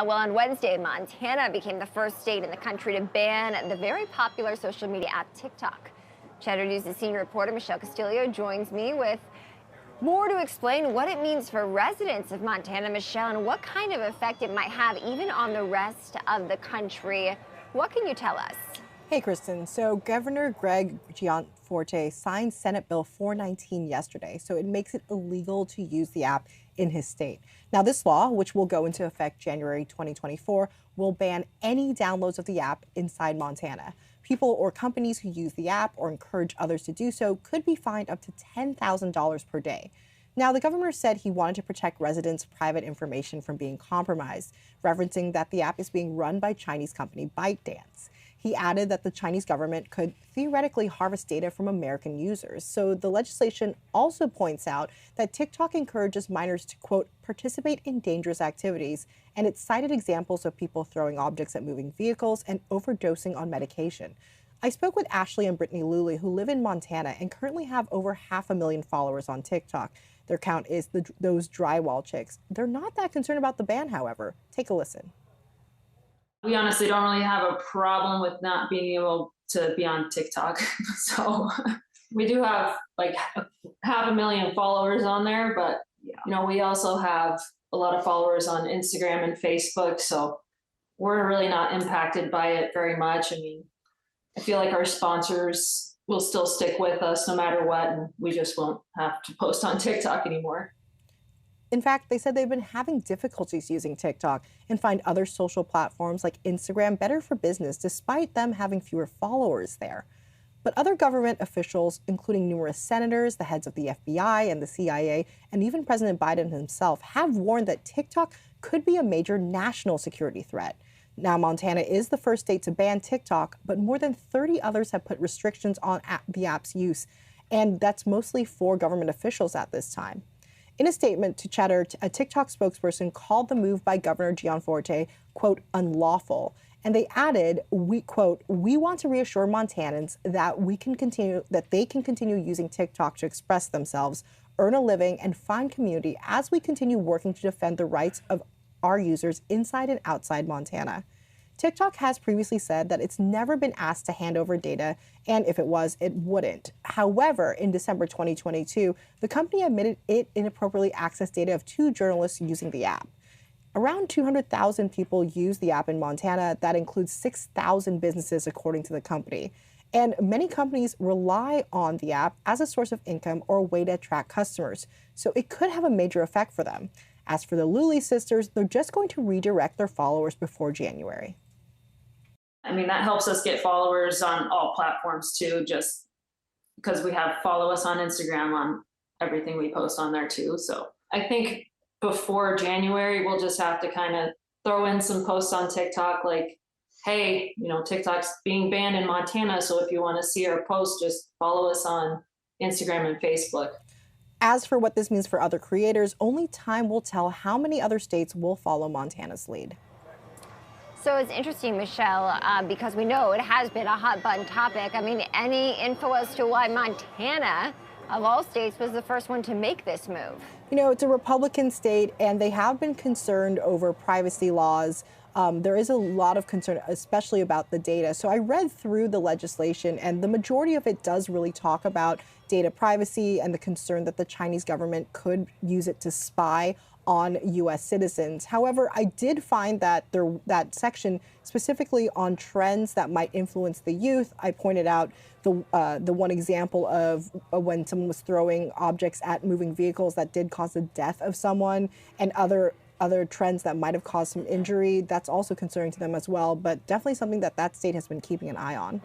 Well, on Wednesday, Montana became the first state in the country to ban the very popular social media app TikTok. Cheddar News' senior reporter Michelle Castillo joins me with more to explain what it means for residents of Montana, Michelle, and what kind of effect it might have even on the rest of the country. What can you tell us? Hey, Kristen. So Governor Greg Gianforte signed Senate Bill 419 yesterday, so it makes it illegal to use the app in his state. Now, this law, which will go into effect January 2024, will ban any downloads of the app inside Montana. People or companies who use the app or encourage others to do so could be fined up to $10,000 per day. Now, the governor said he wanted to protect residents' private information from being compromised, referencing that the app is being run by Chinese company ByteDance. He added that the Chinese government could theoretically harvest data from American users. So the legislation also points out that TikTok encourages minors to, quote, participate in dangerous activities, and it cited examples of people throwing objects at moving vehicles and overdosing on medication. I spoke with Ashley and Brittany Luley, who live in Montana and currently have over 500,000 followers on TikTok. Their count is those drywall chicks. They're not that concerned about the ban, however. Take a listen. We honestly don't really have a problem with not being able to be on TikTok. So we do have like 500,000 followers on there, but we also have a lot of followers on Instagram and Facebook. So we're really not impacted by it very much. I mean, I feel like our sponsors will still stick with us no matter what, and we just won't have to post on TikTok anymore. In fact, they said they've been having difficulties using TikTok and find other social platforms like Instagram better for business, despite them having fewer followers there. But other government officials, including numerous senators, the heads of the FBI and the CIA, and even President Biden himself, have warned that TikTok could be a major national security threat. Now, Montana is the first state to ban TikTok, but more than 30 others have put restrictions on the app's use, and that's mostly for government officials at this time. In a statement to Cheddar, a TikTok spokesperson called the move by Governor Gianforte, quote, unlawful. And they added, we want to reassure Montanans that they can continue using TikTok to express themselves, earn a living, and find community as we continue working to defend the rights of our users inside and outside Montana. TikTok has previously said that it's never been asked to hand over data, and if it was, it wouldn't. However, in December 2022, the company admitted it inappropriately accessed data of 2 journalists using the app. Around 200,000 people use the app in Montana. That includes 6,000 businesses, according to the company. And many companies rely on the app as a source of income or a way to attract customers. So it could have a major effect for them. As for the Luley sisters, they're just going to redirect their followers before January. I mean, that helps us get followers on all platforms too, just because we have follow us on Instagram on everything we post on there too. So I think before January, we'll just have to kind of throw in some posts on TikTok like, hey, TikTok's being banned in Montana. So if you want to see our posts, just follow us on Instagram and Facebook. As for what this means for other creators, only time will tell how many other states will follow Montana's lead. So it's interesting, Michelle, because we know it has been a hot button topic. I mean, any info as to why Montana, of all states, was the first one to make this move? It's a Republican state, and they have been concerned over privacy laws. There is a lot of concern, especially about the data. So I read through the legislation, and the majority of it does really talk about data privacy and the concern that the Chinese government could use it to spy on U.S. citizens. However, I did find that that section specifically on trends that might influence the youth. I pointed out the one example of when someone was throwing objects at moving vehicles that did cause the death of someone, and other trends that might have caused some injury. That's also concerning to them as well, but definitely something that state has been keeping an eye on.